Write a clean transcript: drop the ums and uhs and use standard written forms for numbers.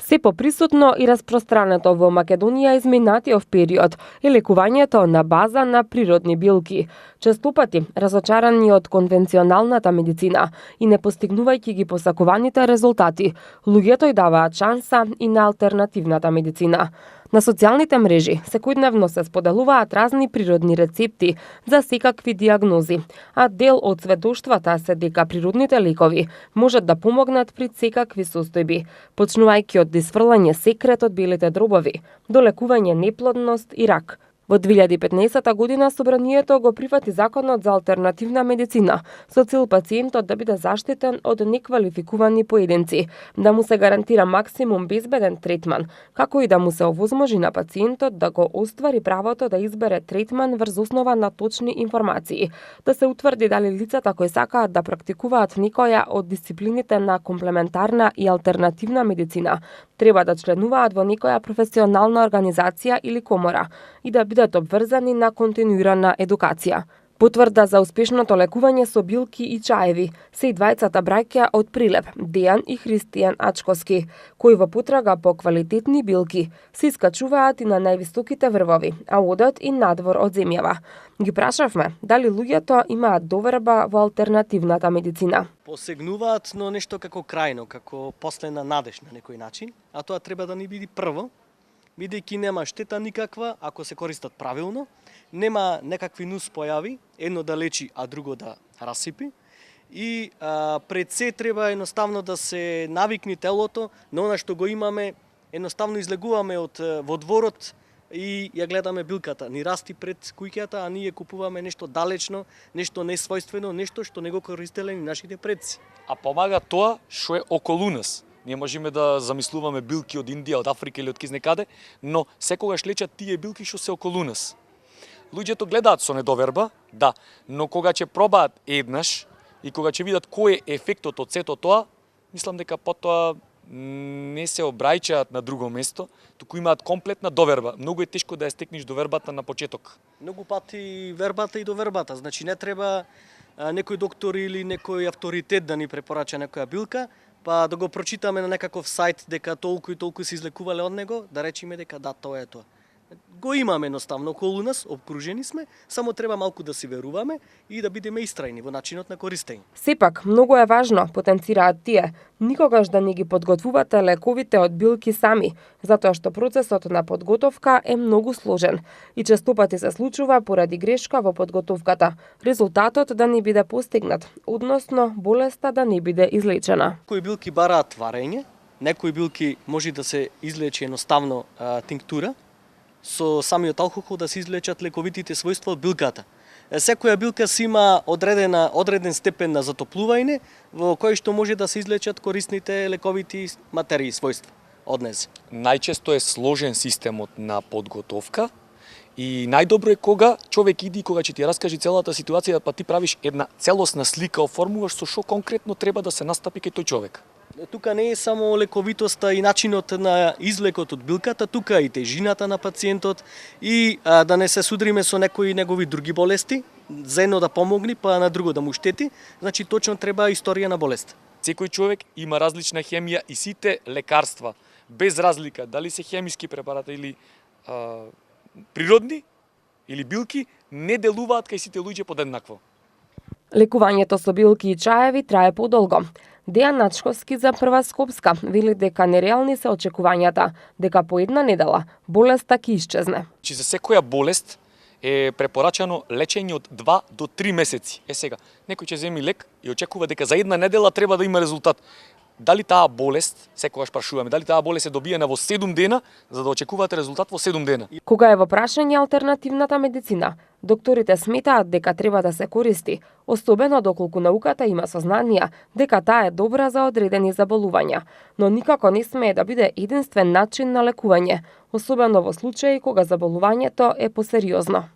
Се поприсутно и распространето во Македонија изминатиот период е лекувањето на база на природни билки. Често пати разочарани од конвенционалната медицина и не постигнувајќи ги посакуваните резултати, луѓето ја даваат шанса и на алтернативната медицина. На социјалните мрежи секојдневно се споделуваат разни природни рецепти за секакви диагнози, а дел од сведоштвата се дека природните лекови можат да помогнат при секакви состојби, почнувајќи од дисфрлање секрет од белите дробови до лекување неплодност и рак. Во 2015 година Собранието го прифати Законот за алтернативна медицина со цел пациентот да биде заштитен од неквалификувани поединци, да му се гарантира максимум безбеден третман, како и да му се овозможи на пациентот да го оствари правото да избере третман врз основа на точни информации, да се утврди дали лицата кои сакаат да практикуваат некоја од дисциплините на комплементарна и алтернативна медицина треба да членуваат во некоја професионална организација или комора и да бидат обврзани на континуирана едукација. Потврда за успешното лекување со билки и чаеви се и двајцата браќа од Прилеп, Дејан и Христијан Ачковски, кои во потрага по квалитетни билки се искачуваат и на највисоките врвови, а одат и надвор од земјава. Ги прашавме дали луѓето имаат доверба во алтернативната медицина. Посегнуваат, но нешто како крајно, како последна надеж на некој начин, а тоа треба да ни биде прво, бидејќи нема штета никаква ако се користат правилно, нема некакви нус појави, едно да лечи, а друго да расипи. И пред се треба едноставно да се навикни телото на она што го имаме, едноставно излегуваме во дворот и ја гледаме билката. Ни расти пред куќата, а ние купуваме нешто далечно, нешто несвојствено, нешто што не го користеле ни нашите предци. А помага тоа што е околу нас. Ние можеме да замислуваме билки од Индија, од Африка или од кизнекаде, но секогаш лечат тие билки што се околу нас. Луѓето гледаат со недоверба, да, но кога ќе пробаат еднаш и кога ќе видат кој е ефектот од сето тоа, мислам дека потоа не се обраќаат на друго место, туку имаат комплетна доверба. Многу е тешко да ја стекнеш довербата на почеток. Многу пати вербата и довербата, значи не треба некој доктор или некој авторитет да ни препорача некоја билка, па да го прочитаме на некаков сајт дека толку и толку се излекувале од него, да речеме дека да, тоа е тоа. Го имаме едноставно околу нас, обкружени сме, само треба малку да си веруваме и да бидеме истрајни во начинот на користење. Сепак, многу е важно, потенцираат тие, никогаш да не ги подготвувате лековите од билки сами, затоа што процесот на подготовка е многу сложен и често пати се случува поради грешка во подготовката, резултатот да не биде постигнат, односно болеста да не биде излечена. Кои билки бараат варење, некои билки може да се излечи едноставно тинктура, со самиот алкохол да се излечат лековитите својства од билката. Секоја билка си има одреден степен на затоплување во кој што може да се излечат корисните лековити материи својства од незе. Најчесто е сложен системот на подготовка и најдобро е кога човек иди кога ќе ти раскаже целата ситуација, па ти правиш една целосна слика, оформуваш со што конкретно треба да се настапи кај тој човек. Тука не е само лековитоста и начинот на излекот од билката, тука и тежината на пациентот и да не се судриме со некои негови други болести, за едно да помогни, па на друго да му штети, значи точно треба историја на болест. Секој човек има различна хемија и сите лекарства, без разлика дали се хемиски препарати или природни или билки, не делуваат кај сите луѓе подеднакво. Лекувањето со билки и чаеви трае подолго. Дејан Ачковски за Прва Скопска вели дека нереални се очекувањата, дека по една недела болеста ќе исчезне. За секоја болест е препорачано лечење од 2 до 3 месеци. Сега, некој ќе земи лек и очекува дека за една недела треба да има резултат. Дали таа болест, секогаш прашуваме, дали таа болест е добиена во 7 дена, за да очекувате резултат во 7 дена? Кога е во прашање алтернативната медицина, докторите сметаат дека треба да се користи, особено доколку науката има сознанија дека таа е добра за одредени заболувања, но никако не смее да биде единствен начин на лекување, особено во случаи кога заболувањето е посериозно.